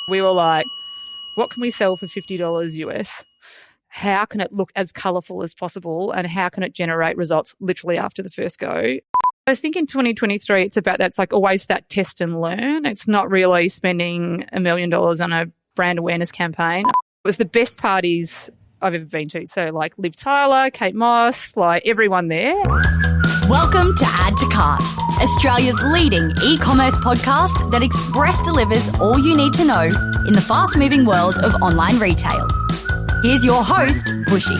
We were like, what can we sell for $50 US? How can it look as colourful as possible, and how can it generate results literally after the first go? I think in 2023, it's about that. It's like always that test and learn. It's not really spending $1 million on a brand awareness campaign. It was the best parties I've ever been to. So like Liv Tyler, Kate Moss, like everyone there. Welcome to Add to Cart, Australia's leading e-commerce podcast that express delivers all you need to know in the fast-moving world of online retail. Here's your host, Bushy.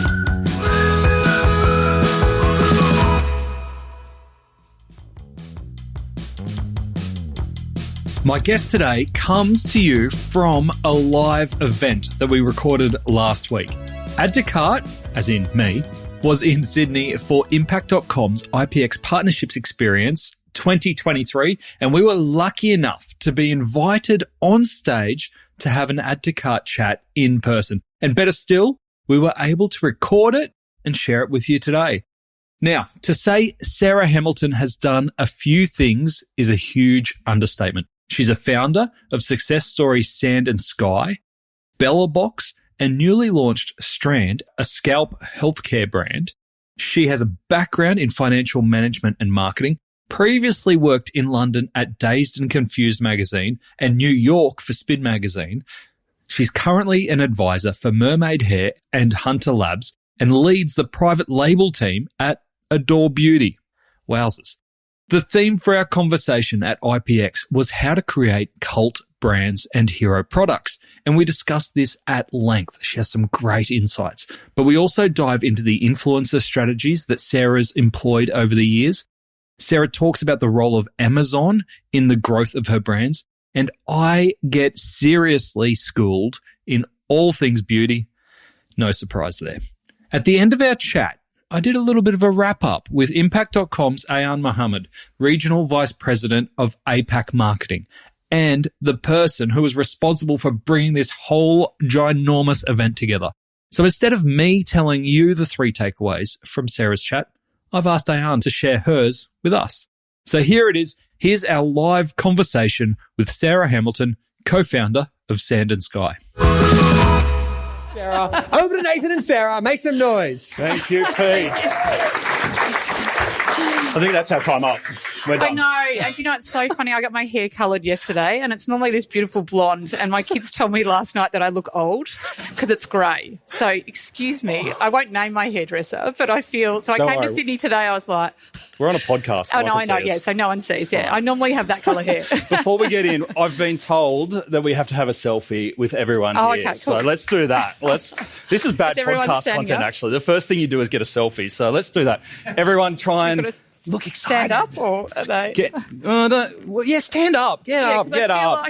My guest today comes to you from a live event that we recorded last week. Add to Cart, as in me, was in Sydney for Impact.com's IPX Partnerships Experience 2023, and we were lucky enough to be invited on stage to have an Add to Cart chat in person. And better still, we were able to record it and share it with you today. Now, to say Sarah Hamilton has done a few things is a huge understatement. She's a founder of success stories Sand and Sky, Bellabox, and newly launched Straand, a scalp healthcare brand. She has a background in financial management and marketing, previously worked in London at Dazed and Confused magazine and New York for Spin magazine. She's currently an advisor for Mermade Hair and Hunter Labs and leads the private label team at Adore Beauty. Wowzers. The theme for our conversation at IPX was how to create cult brands and hero products. And we discussed this at length. She has some great insights. But we also dive into the influencer strategies that Sarah's employed over the years. Sarah talks about the role of Amazon in the growth of her brands. And I get seriously schooled in all things beauty. No surprise there. At the end of our chat, I did a little bit of a wrap-up with Impact.com's Ayan Mohammed, Regional Vice President of APAC Marketing, and the person who was responsible for bringing this whole ginormous event together. So instead of me telling you the 3 takeaways from Sarah's chat, I've asked Ayan to share hers with us. So here it is. Here's our live conversation with Sarah Hamilton, co-founder of Sand and Sky. Sarah, over to Nathan and Sarah. Make some noise. Thank you, Pete. I think that's our time up. We're done. I know. And you know, it's so funny. I got my hair coloured yesterday and it's normally this beautiful blonde. And my kids told me last night that I look old because it's grey. So excuse me. I won't name my hairdresser, but I feel... So I Don't came worry. to Sydney today. I was like... We're on a podcast. Oh, no, I know. Yeah, so no one sees. Yeah, I normally have that colour hair. Before we get in, I've been told that we have to have a selfie with everyone here. Okay, cool. So let's do that. This is bad podcast content, up? actually. The first thing you do is get a selfie. So let's do that. Everyone try and... Look excited. Stand up, or are they? Stand up. Get up. Get up.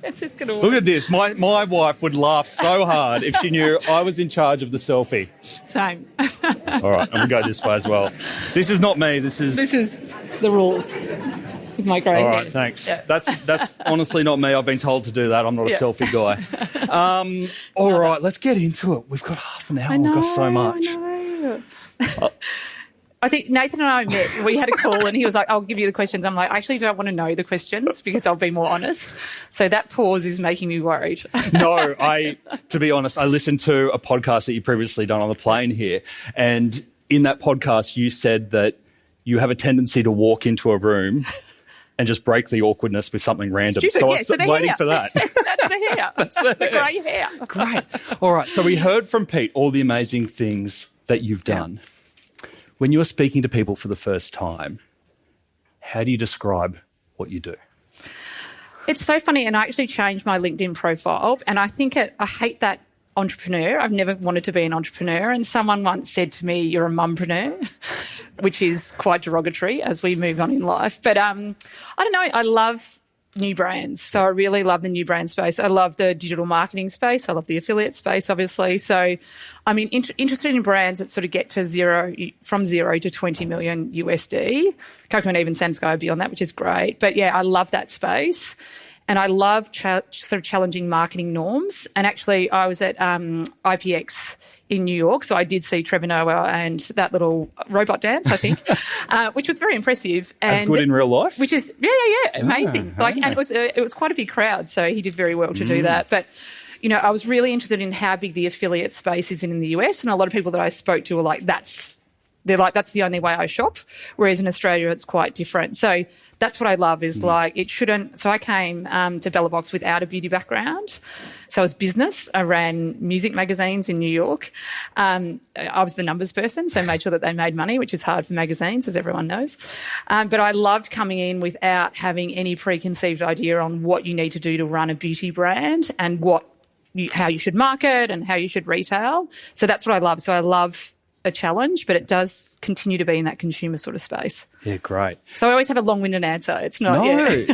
This is gonna work. Look at this. My wife would laugh so hard if she knew I was in charge of the selfie. Same. All right, I'm going to go this way as well. This is not me. This is the rules with my grey hair. All right, thanks. Yeah. That's honestly not me. I've been told to do that. I'm not a selfie guy. All right, let's get into it. We've got half an hour. We've got so much. I know. I think Nathan and I met, we had a call and he was like, I'll give you the questions. I'm like, I actually don't want to know the questions because I'll be more honest. So that pause is making me worried. No, to be honest, I listened to a podcast that you previously done on the plane here. And in that podcast, you said that you have a tendency to walk into a room and just break the awkwardness with something random. Stupid, so I was waiting for that. That's the hair. That's the grey hair. Great. All right. So we heard from Pete all the amazing things that you've done. Yeah. When you are speaking to people for the first time, how do you describe what you do? It's so funny, and I actually changed my LinkedIn profile, and I think I hate that entrepreneur. I've never wanted to be an entrepreneur, and someone once said to me, you're a mumpreneur, which is quite derogatory as we move on in life. But I don't know, I love new brands. So I really love the new brand space. I love the digital marketing space. I love the affiliate space, obviously. So I'm interested in brands that sort of get to from zero to 20 million USD. Coco and even Sand and Sky beyond that, which is great. But yeah, I love that space. And I love sort of challenging marketing norms. And actually, I was at IPX in New York. So I did see Trevor Noah and that little robot dance, I think, which was very impressive. As good in real life? Which is, amazing. And it was quite a big crowd, so he did very well to do that. But, I was really interested in how big the affiliate space is in the US, and a lot of people that I spoke to were like, that's the only way I shop, whereas in Australia it's quite different. So that's what I love is it shouldn't. So I came to Bellabox without a beauty background. So I was business. I ran music magazines in New York. I was the numbers person, so made sure that they made money, which is hard for magazines, as everyone knows. But I loved coming in without having any preconceived idea on what you need to do to run a beauty brand and how you should market and how you should retail. So that's what I love. So I love a challenge, but it does continue to be in that consumer sort of space. Yeah, great. So I always have a long-winded answer. It's not. No,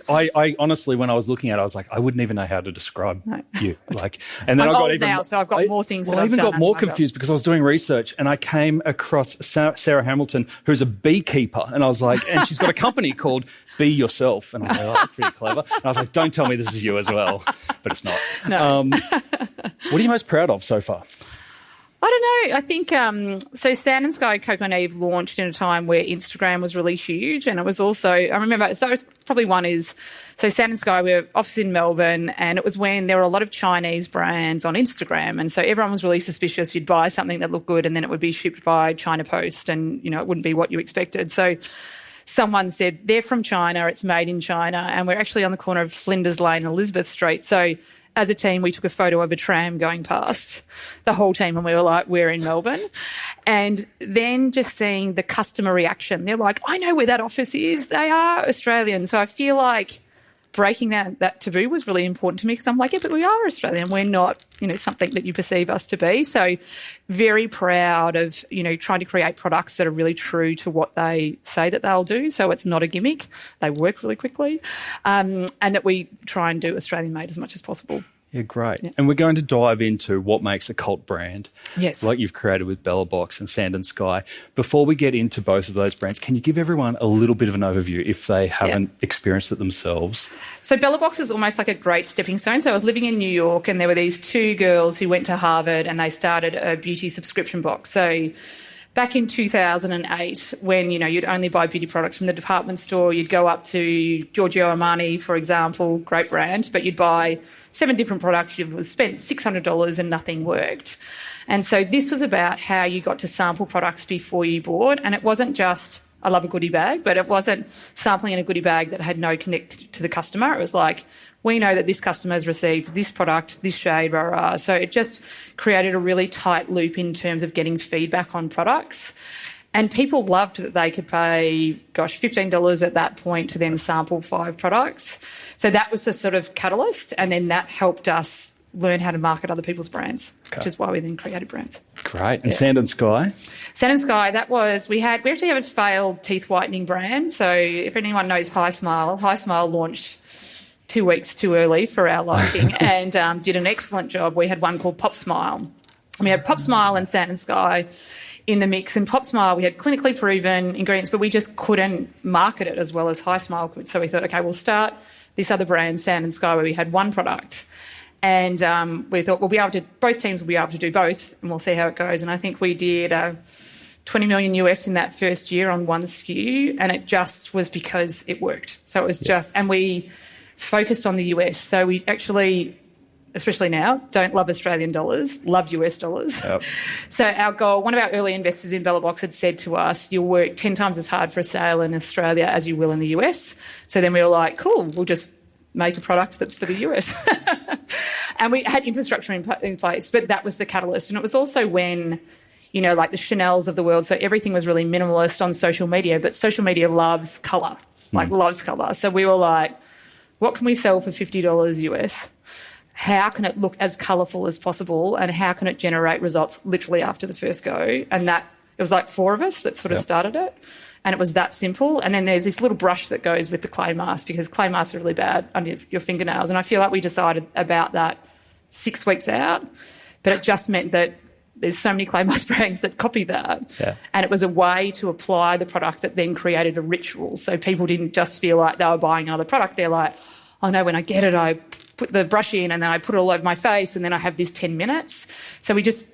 I honestly, when I was looking at it, I was like, I wouldn't even know how to describe you. And then I'm I got old even now, so I've got more things. Well, I even got more confused because I was doing research and I came across Sarah Hamilton, who's a beekeeper, and I was like, and she's got a company called Be Yourself, and I was like, oh, that's pretty clever. And I was like, don't tell me this is you as well, but it's not. No. What are you most proud of so far? I don't know. I think so Sand and Sky Coco and Eve launched in a time where Instagram was really huge, and it was also, I remember, so probably one is, so Sand and Sky, we were office in Melbourne, and it was when there were a lot of Chinese brands on Instagram, and so everyone was really suspicious. You'd buy something that looked good and then it would be shipped by China Post, and, it wouldn't be what you expected. So someone said, they're from China, it's made in China, and we're actually on the corner of Flinders Lane and Elizabeth Street. So as a team, we took a photo of a tram going past, the whole team, and we were like, we're in Melbourne. And then just seeing the customer reaction, they're like, I know where that office is. They are Australian. So I feel like breaking that taboo was really important to me because I'm like, yeah, but we are Australian. We're not, something that you perceive us to be. So very proud of, trying to create products that are really true to what they say that they'll do. So it's not a gimmick. They work really quickly. And that we try and do Australian made as much as possible. Yeah, great. Yeah. And we're going to dive into what makes a cult brand, like you've created with Bellabox and Sand and Sky. Before we get into both of those brands, can you give everyone a little bit of an overview if they haven't experienced it themselves? So Bellabox was almost like a great stepping stone. So I was living in New York and there were these two girls who went to Harvard and they started a beauty subscription box. So back in 2008, when, you'd only buy beauty products from the department store, you'd go up to Giorgio Armani, for example, great brand, but you'd buy 7 different products, you've spent $600 and nothing worked. And so this was about how you got to sample products before you bought. And it wasn't just, I love a goodie bag, but it wasn't sampling in a goodie bag that had no connect to the customer. It was like, we know that this customer has received this product, this shade, rah, rah. So it just created a really tight loop in terms of getting feedback on products. And people loved that they could pay, $15 at that point to then sample 5 products. So that was the sort of catalyst, and then that helped us learn how to market other people's brands, which is why we then created brands. Great. And Sand and Sky? Sand and Sky, we actually have a failed teeth whitening brand. So if anyone knows High Smile launched 2 weeks too early for our liking and did an excellent job. We had one called Pop Smile. And we had Pop Smile and Sand and Sky in the mix. And Pop Smile, we had clinically proven ingredients, but we just couldn't market it as well as High Smile could. So we thought, okay, we'll start this other brand, Sand and Sky, where we had one product. And we thought both teams will be able to do both, and we'll see how it goes. And I think we did $20 million US in that first year on one SKU, and it just was because it worked. So it was and we focused on the US. So we actually, especially now, don't love Australian dollars, love US dollars. Yep. So our goal, one of our early investors in Bellabox had said to us, you'll work 10 times as hard for a sale in Australia as you will in the US. So then we were like, cool, we'll just make a product that's for the US. And we had infrastructure in place, but that was the catalyst. And it was also when, like the Chanels of the world, so everything was really minimalist on social media, but social media loves colour, loves colour. So we were like, what can we sell for $50 US? How can it look as colourful as possible, and how can it generate results literally after the first go? And it was like 4 of us that sort of started it, and it was that simple. And then there's this little brush that goes with the clay mask, because clay masks are really bad under your fingernails. And I feel like we decided about that 6 weeks out, but it just meant that there's so many clay mask brands that copy that. Yeah. And it was a way to apply the product that then created a ritual. So people didn't just feel like they were buying another product. They're like, oh no, when I get it, I put the brush in and then I put it all over my face and then I have this 10 minutes. So we just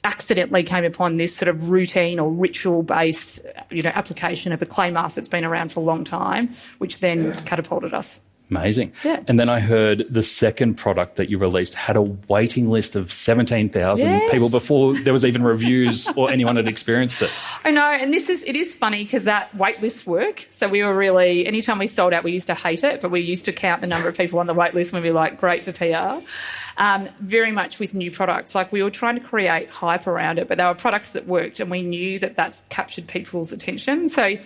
accidentally came upon this sort of routine or ritual-based, application of a clay mask that's been around for a long time, which then catapulted us. Amazing. Yeah. And then I heard the second product that you released had a waiting list of 17,000 people before there was even reviews or anyone had experienced it. I know, and it is funny because that wait list work. So we were really, anytime we sold out, we used to hate it, but we used to count the number of people on the wait list and we'd be like, great for PR. Very much with new products. Like we were trying to create hype around it, but there were products that worked and we knew that that's captured people's attention. So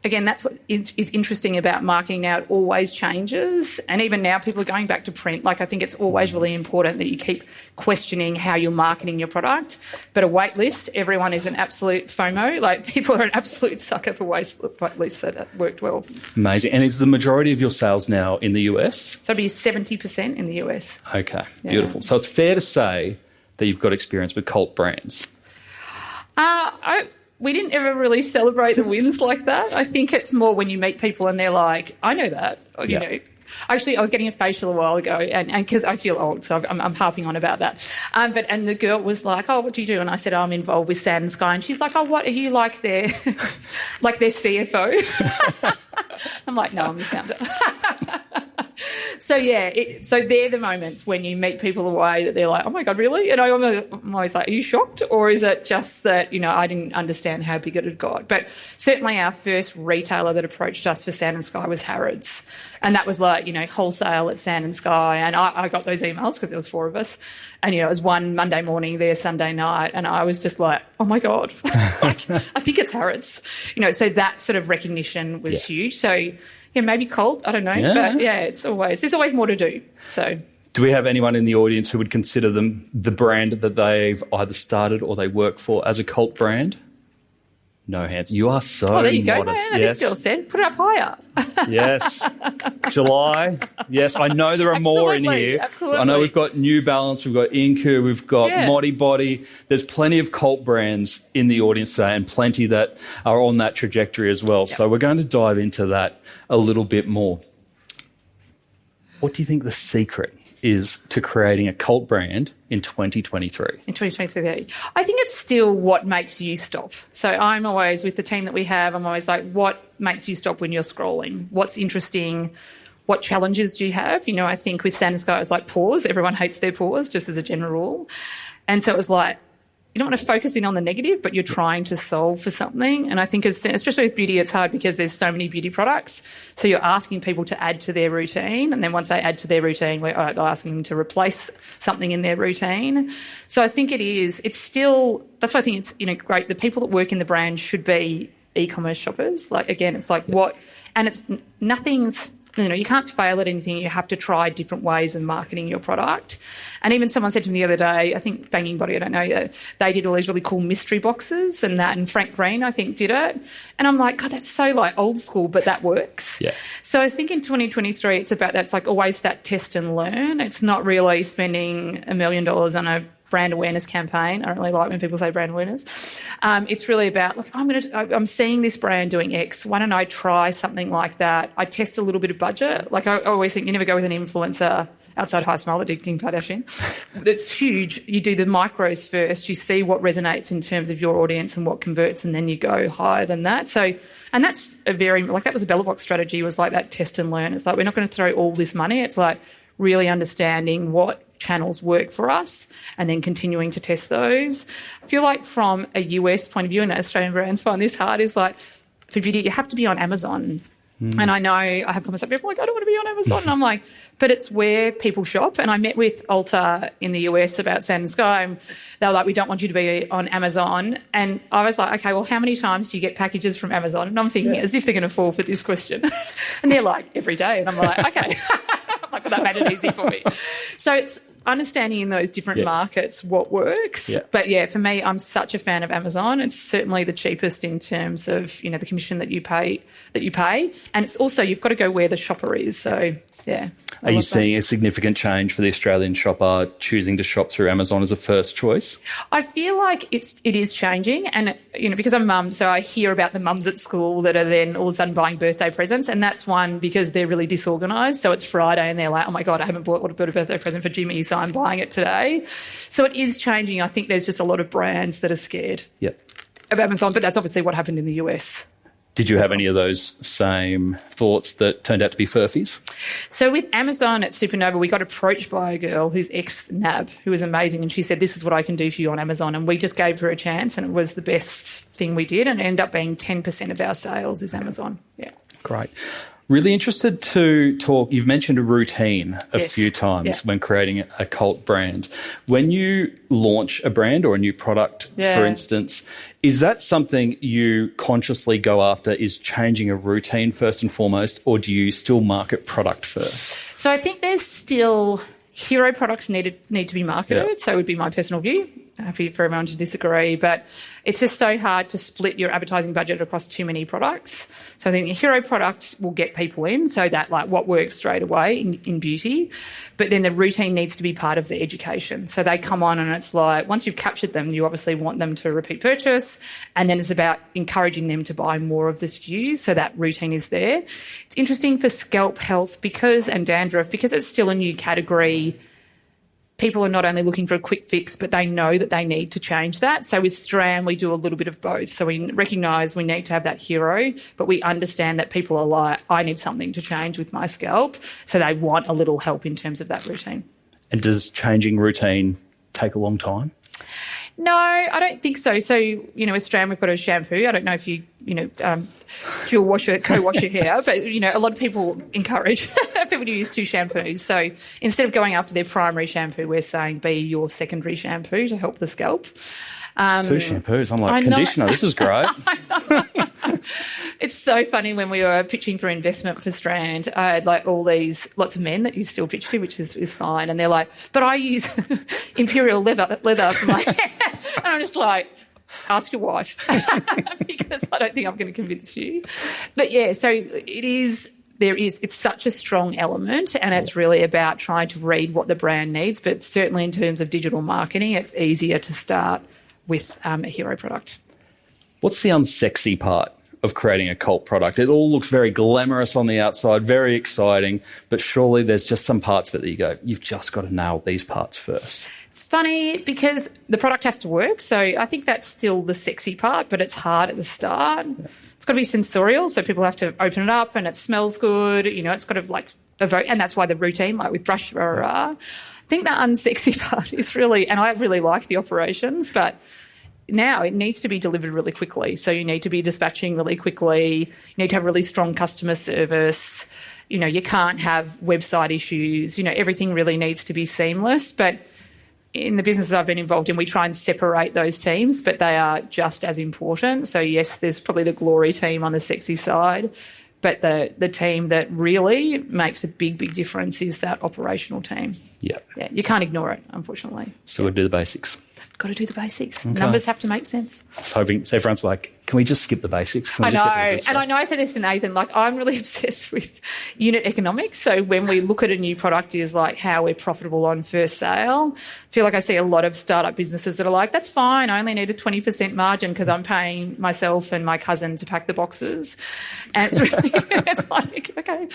again, that's what is interesting about marketing now. It always changes. And even now, people are going back to print. Like, I think it's always really important that you keep questioning how you're marketing your product. But a wait list, everyone is an absolute FOMO. Like, people are an absolute sucker for wait lists, so that worked well. Amazing. And is the majority of your sales now in the US? So it'd be 70% in the US. Okay, beautiful. So it's fair to say that you've got experience with cult brands. We didn't ever really celebrate the wins like that. I think it's more when you meet people and they're like, I know that. Or, you know. Actually, I was getting a facial a while ago, and because I feel old, so I'm harping on about that. And the girl was like, "Oh, what do you do?" And I said, "I'm involved with Sand and Sky." And she's like, "Oh, what are you like their CFO?" I'm like, "No, I'm the founder." So so they're the moments when you meet people away that they're like, "Oh my God, really?" And I'm always like, "Are you shocked?" Or is it just that, I didn't understand how big it had got? But certainly our first retailer that approached us for Sand and Sky was Harrods. And that was like, wholesale at Sand and Sky. And I got those emails because there was 4 of us. And, it was one Monday morning there, Sunday night. And I was just like, oh, my God, I think it's Harrods. So that sort of recognition was huge. So, maybe cult, I don't know. Yeah. But, there's always more to do. So, do we have anyone in the audience who would consider them the brand that they've either started or they work for as a cult brand? No hands. You are so modest. Oh, there you go. Modest. Man, yes. I still said, put it up higher. Yes. July. Yes, I know there are more in here. Absolutely. I know we've got New Balance, we've got Inku, we've got Modi Body. There's plenty of cult brands in the audience today and plenty that are on that trajectory as well. Yep. So we're going to dive into that a little bit more. What do you think the secret is to creating a cult brand in 2023? In 2023, I think it's still what makes you stop. So I'm always, with the team that we have, I'm always like, what makes you stop when you're scrolling? What's interesting? What challenges do you have? I think with Sand and Sky, it was like pause. Everyone hates their pause, just as a general rule. And so it was like, you don't want to focus in on the negative, but you're trying to solve for something. And I think, especially with beauty, it's hard because there's so many beauty products. So you're asking people to add to their routine. And then once they add to their routine, they're asking them to replace something in their routine. So I think it's still, that's why I think it's, great. The people that work in the brand should be e-commerce shoppers. Like, again, it's like nothing's, you can't fail at anything. You have to try different ways of marketing your product. And even someone said to me the other day, I think Banging Body, I don't know, they did all these really cool mystery boxes and Frank Green, I think, did it. And I'm like, God, that's so old school, but that works. Yeah. So I think in 2023, it's about that. It's like always that test and learn. It's not really spending $1 million on a brand awareness campaign. I don't really like when people say brand awareness. It's really about, look, I'm seeing this brand doing X. Why don't I try something like that? I test a little bit of budget. Like I always think you never go with an influencer outside High Smile that did Kim Kardashian. It's huge. You do the micros first. You see what resonates in terms of your audience and what converts, and then you go higher than that. So, and that's that was a Bellabox strategy, was like that test and learn. It's like, we're not going to throw all this money. It's like really understanding what channels work for us and then continuing to test those. I feel like from a US point of view, and Australian brands find this hard, is like for beauty, you have to be on Amazon. And I know I have conversations with people like, I don't want to be on Amazon. And I'm like, but it's where people shop. And I met with Ulta in the US about Sand and Sky, and they were like, we don't want you to be on Amazon. And I was like, okay, well, how many times do you get packages from Amazon? And I'm thinking as if they're going to fall for this question. And they're like, every day. And I'm like, okay. I'm like, well, that made it easy for me. So it's understanding in those different markets what works. Yeah. But for me, I'm such a fan of Amazon. It's certainly the cheapest in terms of, the commission that you pay. And it's also, you've got to go where the shopper is. So, Are you seeing a significant change for the Australian shopper choosing to shop through Amazon as a first choice? I feel like it is changing. And, because I'm mum, so I hear about the mums at school that are then all of a sudden buying birthday presents. And that's one because they're really disorganised. So it's Friday and they're like, oh, my God, I haven't bought a birthday present for Jimmy. So I'm buying it today. So it is changing. I think there's just a lot of brands that are scared of Amazon, but that's obviously what happened in the US. Did you have any of those same thoughts that turned out to be furphies? So with Amazon at Supernova, we got approached by a girl who's ex-NAB, who was amazing, and she said, this is what I can do for you on Amazon. And we just gave her a chance, and it was the best thing we did, and it ended up being 10% of our sales is Amazon. Yeah. Great. Really interested to talk, you've mentioned a routine a Yes. few times Yeah. when creating a cult brand. When you launch a brand or a new product, for instance, is that something you consciously go after, is changing a routine first and foremost, or do you still market product first? So I think there's still hero products need to be marketed. So it would be my personal view. Happy for everyone to disagree, but it's just so hard to split your advertising budget across too many products. So I think the hero product will get people in, so that like what works straight away in beauty, but then the routine needs to be part of the education. So they come on and it's like, once you've captured them, you obviously want them to repeat purchase, and then it's about encouraging them to buy more of the SKUs, so that routine is there. It's interesting for scalp health and dandruff, because it's still a new category. People are not only looking for a quick fix, but they know that they need to change that. So with Straand, we do a little bit of both. So we recognise we need to have that hero, but we understand that people are like, I need something to change with my scalp. So they want a little help in terms of that routine. And does changing routine take a long time? No, I don't think so. So, with Straand, we've got a shampoo. I don't know if you dual wash it, co-wash your hair, but, a lot of people encourage people to use two shampoos. So instead of going after their primary shampoo, we're saying be your secondary shampoo to help the scalp. Two shampoos. I'm like, conditioner, this is great. It's so funny when we were pitching for investment for Straand, I had like lots of men that you still pitch to, which is fine. And they're like, but I use imperial leather for my hair. And I'm just like, ask your wife, because I don't think I'm going to convince you. But yeah, so it's such a strong element, and it's really about trying to read what the brand needs. But certainly in terms of digital marketing, it's easier to start with a hero product. What's the unsexy part of creating a cult product? It all looks very glamorous on the outside, very exciting, but surely there's just some parts of it that you go, you've just got to nail these parts first. It's funny because the product has to work, so I think that's still the sexy part, but it's hard at the start. Yeah. It's got to be sensorial, so people have to open it up and it smells good. It's got to like evoke, and that's why the routine, like with brush, I think the unsexy part is really, and I really like the operations, but now it needs to be delivered really quickly. So you need to be dispatching really quickly. You need to have really strong customer service. You can't have website issues. Everything really needs to be seamless. But in the businesses I've been involved in, we try and separate those teams, but they are just as important. So yes, there's probably the glory team on the sexy side, but the team that really makes a big, big difference is that operational team. Yeah, you can't ignore it, unfortunately. Still got to do the basics. Got to do the basics. Okay. Numbers have to make sense. I was hoping, so everyone's like, can we just skip the basics? I know, and I know I said this to Nathan, like I'm really obsessed with unit economics. So when we look at a new product is like how we're profitable on first sale. I feel like I see a lot of startup businesses that are like, that's fine, I only need a 20% margin because I'm paying myself and my cousin to pack the boxes. And it's really, it's like, okay.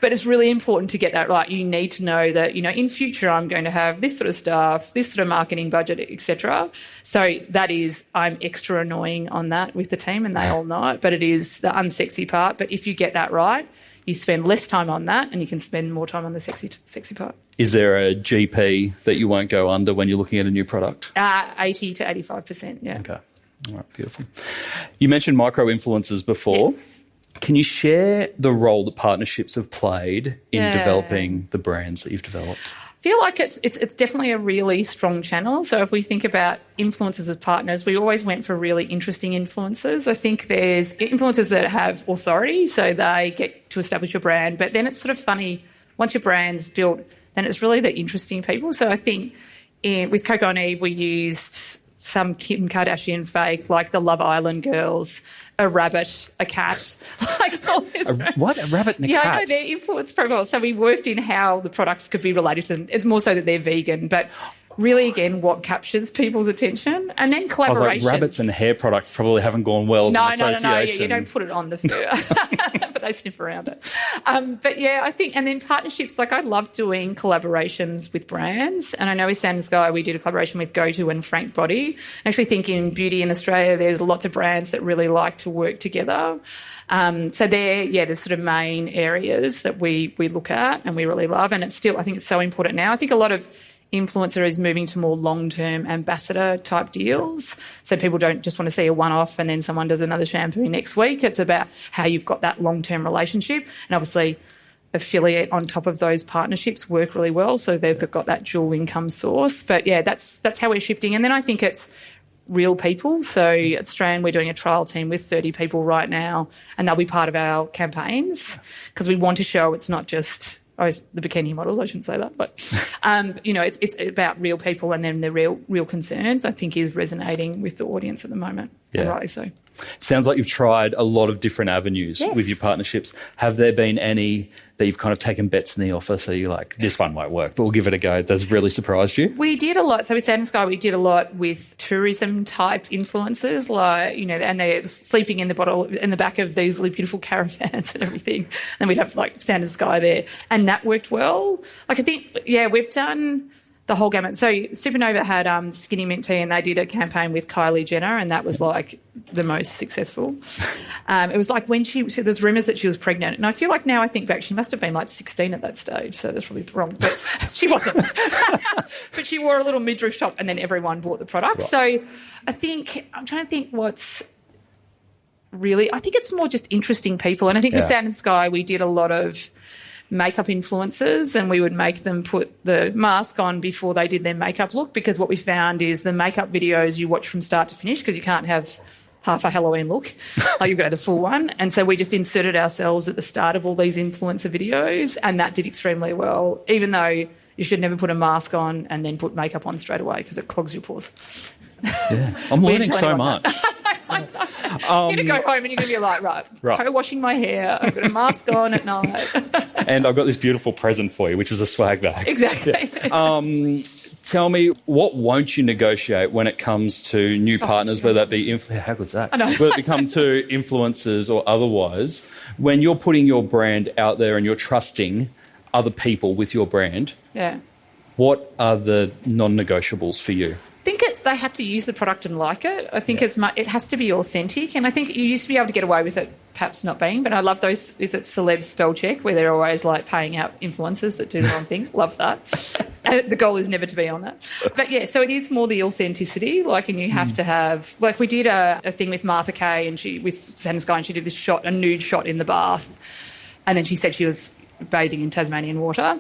But it's really important to get that right. You need to know that, in future I'm going to have this sort of staff, this sort of marketing budget, etc. So that is, I'm extra annoying on that with the team, and they all know it, but it is the unsexy part. But if you get that right, you spend less time on that and you can spend more time on the sexy part. Is there a GP that you won't go under when you're looking at a new product? 80 to 85%, yeah. Okay. All right, beautiful. You mentioned micro-influencers before. Yes. Can you share the role that partnerships have played in developing the brands that you've developed? I feel like it's definitely a really strong channel. So if we think about influencers as partners, we always went for really interesting influencers. I think there's influencers that have authority, so they get to establish your brand. But then it's sort of funny, once your brand's built, then it's really the interesting people. So I think with Coco and Eve, we used some Kim Kardashian fake, like the Love Island girls, a rabbit, a cat, like all this. What? A rabbit and a cat? Yeah, I know, their influence profiles. So we worked in how the products could be related to them. It's more so that they're vegan, but really, again, what captures people's attention. And then collaborations. I was like, rabbits and hair product probably haven't gone well as an association. No. You don't put it on the fur, but they sniff around it. But yeah, I think, and then partnerships, like I love doing collaborations with brands. And I know with Sand & Sky, we did a collaboration with Coco and Frank Body. I actually think in beauty in Australia, there's lots of brands that really like to work together. So they're the sort of main areas that we look at and we really love. And it's still, I think it's so important now. I think a lot of influencer is moving to more long-term ambassador type deals. So people don't just want to see a one-off and then someone does another shampoo next week. It's about how you've got that long-term relationship. And obviously affiliate on top of those partnerships work really well. So they've got that dual income source. But yeah, that's how we're shifting. And then I think it's real people. So at Straand, we're doing a trial team with 30 people right now, and they'll be part of our campaigns because we want to show it's not just the bikini models, I shouldn't say that, but, it's about real people, and then the real concerns, I think, is resonating with the audience at the moment. Yeah. Rightly so. Sounds like you've tried a lot of different avenues Yes. with your partnerships. Have there been any that you've kind of taken bets in the offer, so you're like, this one won't work, but we'll give it a go, that's really surprised you? We did a lot. So with Sand & Sky, we did a lot with tourism-type influencers, like, and they're sleeping in the back of these really beautiful caravans and everything. And we'd have, like, Sand & Sky there. And that worked well. Like, I think, we've done the whole gamut. So Supernova had Skinny Mint Tea, and they did a campaign with Kylie Jenner, and that was like the most successful. It was like when so there's rumours that she was pregnant, and I feel like now I think back, she must have been like 16 at that stage, so that's probably wrong, but she wasn't. But she wore a little midriff top, and then everyone bought the product. Right. So I'm trying to think what's really, I think it's more just interesting people, and I think with Sand & Sky we did a lot of makeup influencers, and we would make them put the mask on before they did their makeup look, because what we found is the makeup videos you watch from start to finish, because you can't have half a Halloween look, like you've got the full one. And so we just inserted ourselves at the start of all these influencer videos, and that did extremely well, even though you should never put a mask on and then put makeup on straight away because it clogs your pores. Yeah, I'm learning so much. You're going to go home and you're going to be like, right, co-washing my hair, I've got a mask on at night. And I've got this beautiful present for you, which is a swag bag. Exactly. Yeah. Tell me, what won't you negotiate when it comes to new partners, whether that be... how good's that? I know. Whether it come to influencers or otherwise, when you're putting your brand out there and you're trusting other people with your brand, what are the non-negotiables for you? I think they have to use the product and like it. I think it has to be authentic, and I think you used to be able to get away with it perhaps not being, but I love those, is it celeb spell check, where they're always like paying out influencers that do the wrong thing. Love that. And the goal is never to be on that. But yeah, so it is more the authenticity, like, and you have to have, like, we did a thing with Martha Kay and with Sand & Sky, and she did this shot, a nude shot in the bath, and then she said she was bathing in Tasmanian water.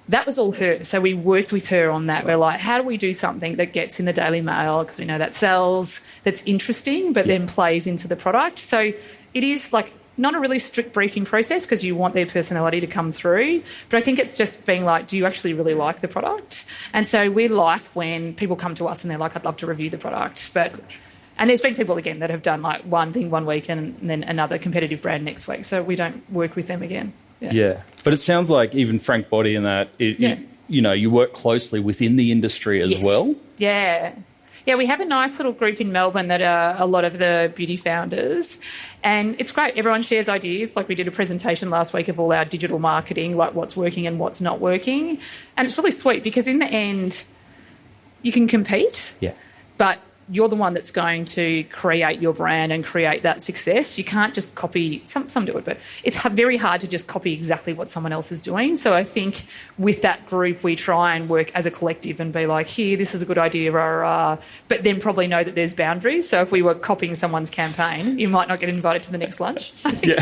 That was all her. So we worked with her on that. We're like, how do we do something that gets in the Daily Mail, because we know that sells, that's interesting, but then plays into the product. So it is like not a really strict briefing process, because you want their personality to come through. But I think it's just being like, do you actually really like the product? And so we like when people come to us and they're like, I'd love to review the product. And there's been people, again, that have done like one thing one week and then another competitive brand next week. So we don't work with them again. Yeah. But it sounds like even Frank Body and that, you work closely within the industry as well. Yeah. Yeah, we have a nice little group in Melbourne that are a lot of the beauty founders, and it's great. Everyone shares ideas. Like, we did a presentation last week of all our digital marketing, like what's working and what's not working. And it's really sweet, because in the end, you can compete, but you're the one that's going to create your brand and create that success. You can't just copy, some do it, but it's very hard to just copy exactly what someone else is doing. So I think with that group, we try and work as a collective and be like, here, this is a good idea, but then probably know that there's boundaries. So if we were copying someone's campaign, you might not get invited to the next lunch. I think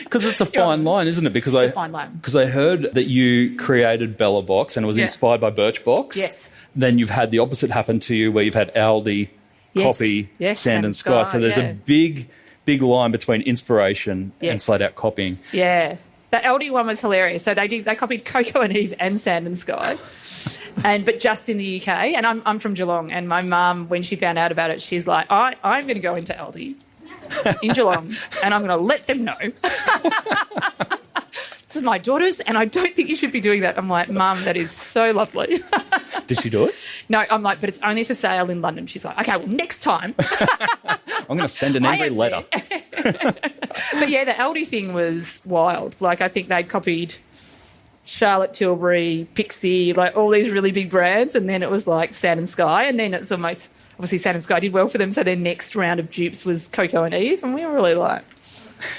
because it's a fine line, isn't it? Because I heard that you created Bellabox and it was inspired by Birchbox. Yes. Then you've had the opposite happen to you, where you've had Aldi copy Sand & Sky. So there's a big line between inspiration and flat out copying. Yeah. The Aldi one was hilarious. So they copied Coco and Eve and Sand & Sky, but just in the UK. And I'm from Geelong, and my mum, when she found out about it, she's like, I'm going to go into Aldi in Geelong and I'm going to let them know. This is my daughter's, and I don't think you should be doing that. I'm like, Mum, that is so lovely. Did she do it? No, I'm like, but it's only for sale in London. She's like, okay, well, next time. I'm going to send an angry letter. But yeah, the Aldi thing was wild. Like, I think they'd copied Charlotte Tilbury, Pixie, like all these really big brands, and then it was like Sand and Sky, and then it's almost, obviously Sand and Sky did well for them, so their next round of dupes was Coco and Eve, and we were really like,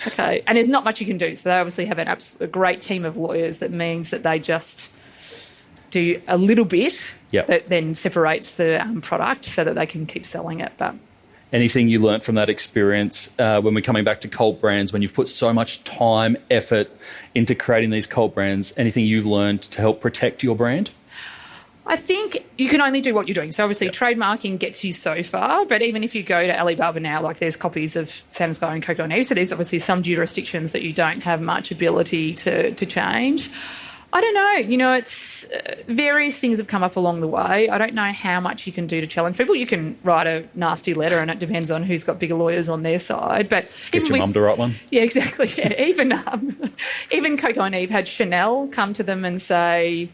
okay. And there's not much you can do, so they obviously have a great team of lawyers that means that they just do a little bit that then separates the product so that they can keep selling it. But anything you learnt from that experience when we're coming back to cult brands, when you've put so much time, effort into creating these cult brands, anything you've learned to help protect your brand? I think you can only do what you're doing. So obviously trademarking gets you so far, but even if you go to Alibaba now, like there's copies of Sand and Sky and Coco and Eve, so there's obviously some jurisdictions that you don't have much ability to change. I don't know. You know, it's various things have come up along the way. I don't know how much you can do to challenge people. You can write a nasty letter, and it depends on who's got bigger lawyers on their side. But get your mum to write one. Yeah, exactly. Yeah. Even Coco and Eve had Chanel come to them and say,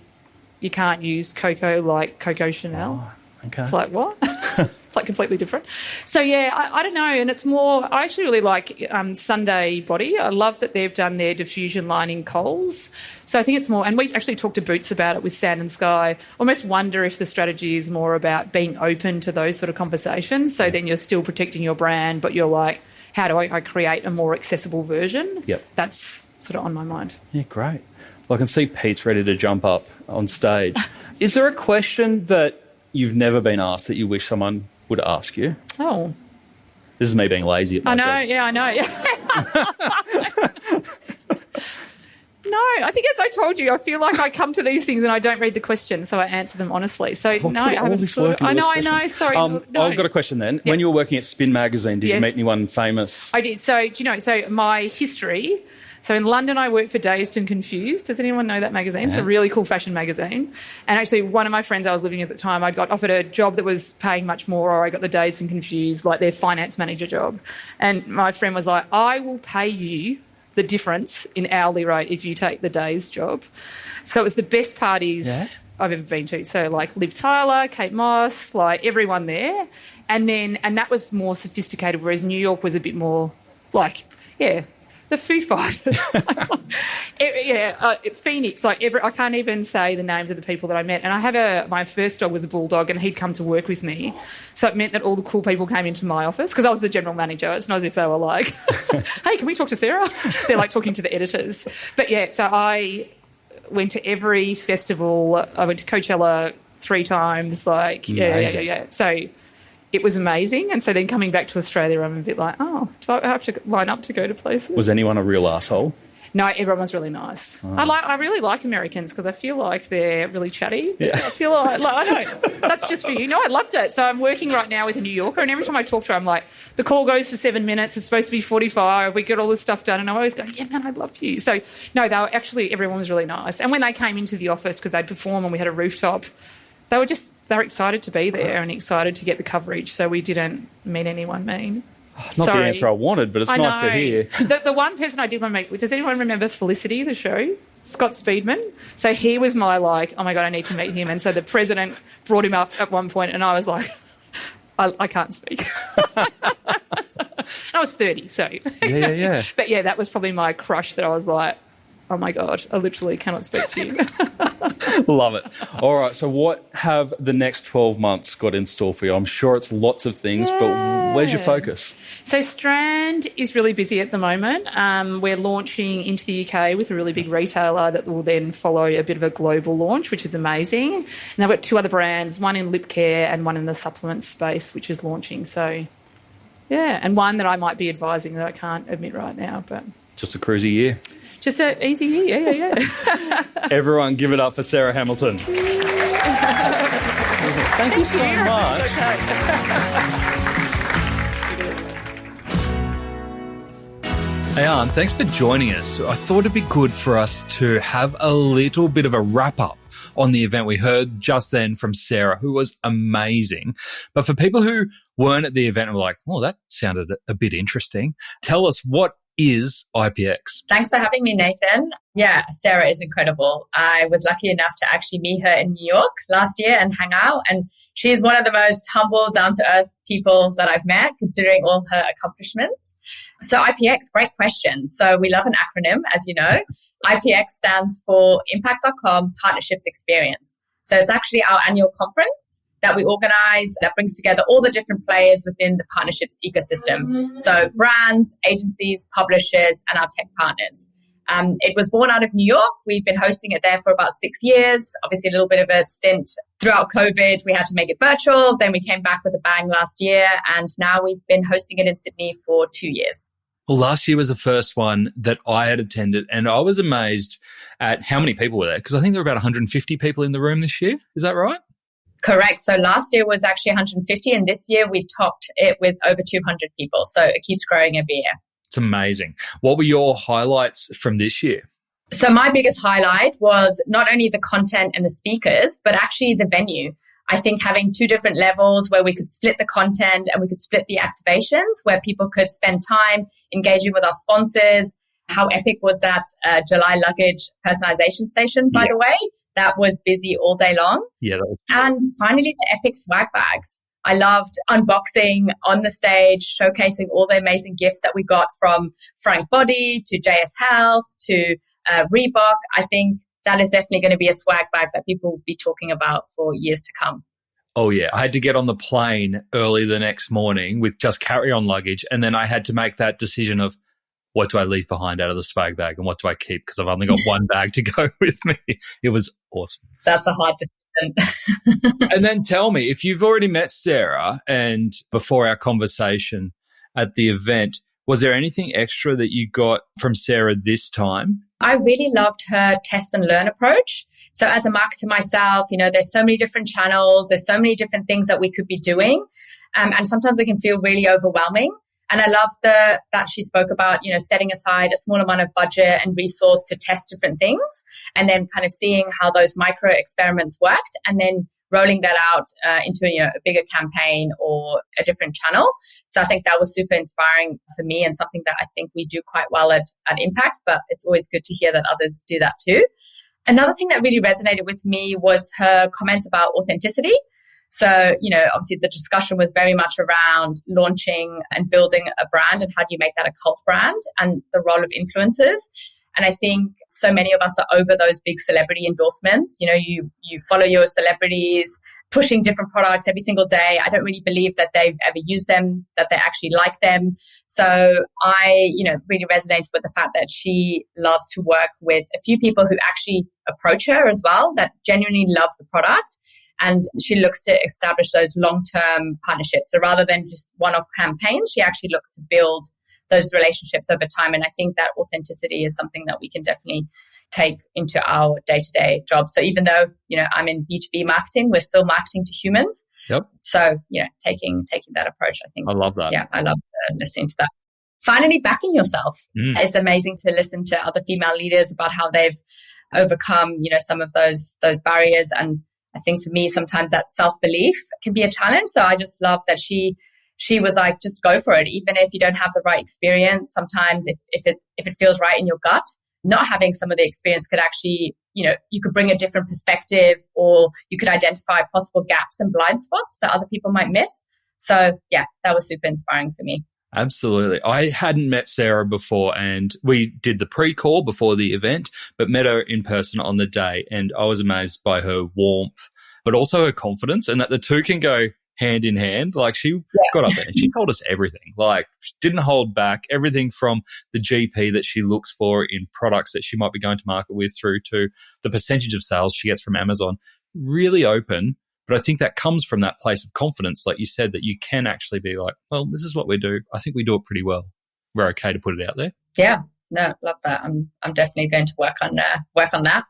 you can't use Coco like Coco Chanel. Oh, okay. It's like, what? It's like completely different. So, yeah, I don't know. And it's more, I actually really like Sunday Body. I love that they've done their diffusion line in Coles. So I think it's more, and we actually talked to Boots about it with Sand and Sky. Almost wonder if the strategy is more about being open to those sort of conversations. So then you're still protecting your brand, but you're like, how do I create a more accessible version? Yep. That's sort of on my mind. Yeah, great. Well, I can see Pete's ready to jump up on stage. Is there a question that you've never been asked that you wish someone would ask you? Oh. This is me being lazy at my job. I know. No, I think as I told you, I feel like I come to these things and I don't read the questions, so I answer them honestly. So no, I haven't. I know. Sorry. No. I've got a question then. Yeah. When you were working at Spin Magazine, did you meet anyone famous? I did. So do you know? So my history. So in London, I worked for Dazed and Confused. Does anyone know that magazine? It's a really cool fashion magazine. And actually, one of my friends I was living with at the time, I got offered a job that was paying much more, or I got the Dazed and Confused, like their finance manager job. And my friend was like, I will pay you the difference in hourly rate if you take the Dazed job. So it was the best parties I've ever been to. So like Liv Tyler, Kate Moss, like everyone there. And that was more sophisticated, whereas New York was a bit more like, the Foo Fighters. Phoenix. Like I can't even say the names of the people that I met. And I had my first dog was a bulldog, and he'd come to work with me. So it meant that all the cool people came into my office because I was the general manager. It's not as if they were like, hey, can we talk to Sarah? They're like talking to the editors. But yeah, so I went to every festival. I went to Coachella 3 times. Like, yeah. So it was amazing. And so then coming back to Australia, I'm a bit like, do I have to line up to go to places? Was anyone a real asshole? No, everyone was really nice. Oh. I really like Americans because I feel like they're really chatty. Yeah. I feel like I don't. That's just for you. No, I loved it. So I'm working right now with a New Yorker, and every time I talk to her, I'm like, the call goes for 7 minutes. It's supposed to be 45. We get all this stuff done, and I'm always going, yeah, man, I love you. So no, everyone was really nice. And when they came into the office because they'd perform and we had a rooftop, they were excited to be there and excited to get the coverage. So we didn't meet anyone mean. Not the answer I wanted, but it's nice to hear. The one person I did want to meet, does anyone remember Felicity, the show? Scott Speedman. So he was my like, oh my God, I need to meet him. And so the president brought him up at one point, and I was like, I can't speak. I was 30, so. Yeah. But yeah, that was probably my crush that I was like, oh my God, I literally cannot speak to you. Love it. All right, so what have the next 12 months got in store for you? I'm sure it's lots of things, but where's your focus? So Straand is really busy at the moment. We're launching into the UK with a really big retailer that will then follow a bit of a global launch, which is amazing. And I've got 2 other brands, one in lip care and one in the supplement space, which is launching. So, yeah, and one that I might be advising that I can't admit right now. But just a cruisy year. Just an easy year, yeah. Everyone give it up for Sarah Hamilton. Thank you so much. Hey, Anne, thanks for joining us. I thought it'd be good for us to have a little bit of a wrap-up on the event. We heard just then from Sarah, who was amazing. But for people who weren't at the event and were like, oh, that sounded a bit interesting, tell us what is IPX? Thanks for having me, Nathan. Yeah, Sarah is incredible. I was lucky enough to actually meet her in New York last year and hang out. And she's one of the most humble, down-to-earth people that I've met, considering all her accomplishments. So IPX, great question. So we love an acronym, as you know. IPX stands for Impact.com Partnerships Experience. So it's actually our annual conference that we organize that brings together all the different players within the partnerships ecosystem. So brands, agencies, publishers, and our tech partners. It was born out of New York. We've been hosting it there for about 6 years. Obviously, a little bit of a stint throughout COVID. We had to make it virtual. Then we came back with a bang last year. And now we've been hosting it in Sydney for 2 years. Well, last year was the first one that I had attended, and I was amazed at how many people were there, because I think there were about 150 people in the room this year. Is that right? Correct. So last year was actually 150, and this year we topped it with over 200 people. So it keeps growing every year. It's amazing. What were your highlights from this year? So my biggest highlight was not only the content and the speakers, but actually the venue. I think having 2 different levels where we could split the content and we could split the activations, where people could spend time engaging with our sponsors. How epic was that July luggage personalization station, by the way? That was busy all day long. Yeah. That was And finally, the epic swag bags. I loved unboxing on the stage, showcasing all the amazing gifts that we got from Frank Body to JS Health to Reebok. I think that is definitely going to be a swag bag that people will be talking about for years to come. Oh, yeah. I had to get on the plane early the next morning with just carry-on luggage, and then I had to make that decision of, what do I leave behind out of the swag bag and what do I keep? Because I've only got one bag to go with me. It was awesome. That's a hard decision. And then tell me, if you've already met Sarah and before our conversation at the event, was there anything extra that you got from Sarah this time? I really loved her test and learn approach. So as a marketer myself, there's so many different channels. There's so many different things that we could be doing. And sometimes it can feel really overwhelming. And I loved that she spoke about, setting aside a small amount of budget and resource to test different things and then kind of seeing how those micro experiments worked and then rolling that out into a bigger campaign or a different channel. So I think that was super inspiring for me and something that I think we do quite well at Impact, but it's always good to hear that others do that too. Another thing that really resonated with me was her comments about authenticity. So, obviously the discussion was very much around launching and building a brand and how do you make that a cult brand and the role of influencers. And I think so many of us are over those big celebrity endorsements. You follow your celebrities pushing different products every single day. I don't really believe that they've ever used them, that they actually like them. So I, really resonated with the fact that she loves to work with a few people who actually approach her as well, that genuinely love the product. And she looks to establish those long-term partnerships. So rather than just one-off campaigns, she actually looks to build those relationships over time. And I think that authenticity is something that we can definitely take into our day-to-day job. So even though, I'm in B2B marketing, we're still marketing to humans. Yep. So, taking that approach, I think. I love that. Yeah, I love listening to that. Finally, backing yourself. It's amazing to listen to other female leaders about how they've overcome, some of those barriers. And I think for me, sometimes that self-belief can be a challenge. So I just love that she was like, just go for it. Even if you don't have the right experience, sometimes if it feels right in your gut, not having some of the experience could actually, you could bring a different perspective or you could identify possible gaps and blind spots that other people might miss. So yeah, that was super inspiring for me. Absolutely. I hadn't met Sarah before and we did the pre-call before the event, but met her in person on the day. And I was amazed by her warmth, but also her confidence and that the two can go hand in hand. Like she got up there and she told us everything, like she didn't hold back, everything from the GP that she looks for in products that she might be going to market with through to the percentage of sales she gets from Amazon. Really open. But I think that comes from that place of confidence, like you said, that you can actually be like, well, this is what we do. I think we do it pretty well. We're okay to put it out there. Yeah, no, love that. I'm definitely going to work on that.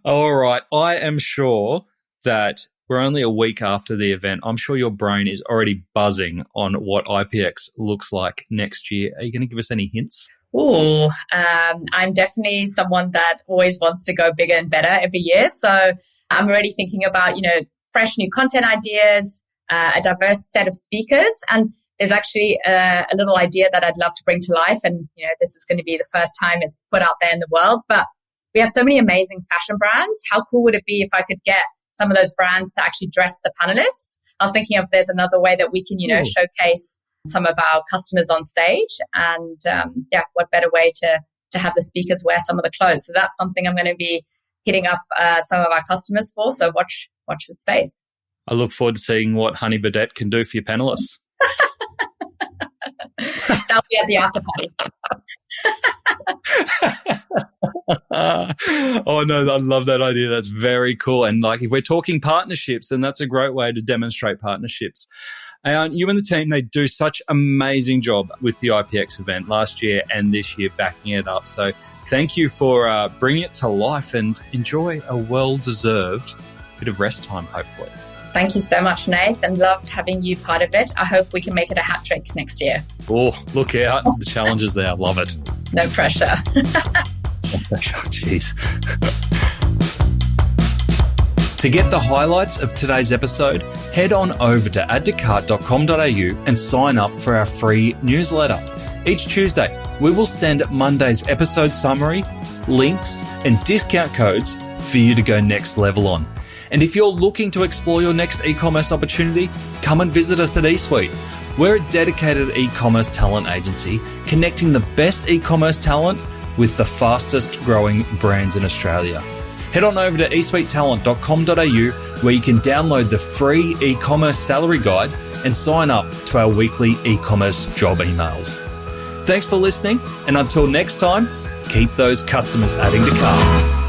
All right. I am sure that we're only a week after the event. I'm sure your brain is already buzzing on what IPX looks like next year. Are you going to give us any hints? Oh, I'm definitely someone that always wants to go bigger and better every year. So I'm already thinking about, fresh new content ideas, a diverse set of speakers, and is actually a little idea that I'd love to bring to life. And, this is going to be the first time it's put out there in the world. But we have so many amazing fashion brands. How cool would it be if I could get some of those brands to actually dress the panelists? I was thinking of there's another way that we can, showcase some of our customers on stage. And what better way to have the speakers wear some of the clothes. So that's something I'm going to be hitting up some of our customers for. So watch the space. I look forward to seeing what Honey Bidet can do for your panelists. That'll be at the after party. Oh, no, I love that idea. That's very cool. And if we're talking partnerships, then that's a great way to demonstrate partnerships. You and the team, they do such amazing job with the IPX event last year and this year backing it up. So thank you for bringing it to life, and enjoy a well-deserved bit of rest time, hopefully. Thank you so much, Nath, and loved having you part of it. I hope we can make it a hat trick next year. Oh, look out. The challenge is there. I love it. No pressure. No pressure. Jeez. To get the highlights of today's episode, head on over to addtocart.com.au and sign up for our free newsletter. Each Tuesday, we will send Monday's episode summary, links, and discount codes for you to go next level on. And if you're looking to explore your next e-commerce opportunity, come and visit us at eSuite. We're a dedicated e-commerce talent agency connecting the best e-commerce talent with the fastest growing brands in Australia. Head on over to eSuitetalent.com.au where you can download the free e-commerce salary guide and sign up to our weekly e-commerce job emails. Thanks for listening, and until next time, keep those customers adding to cart.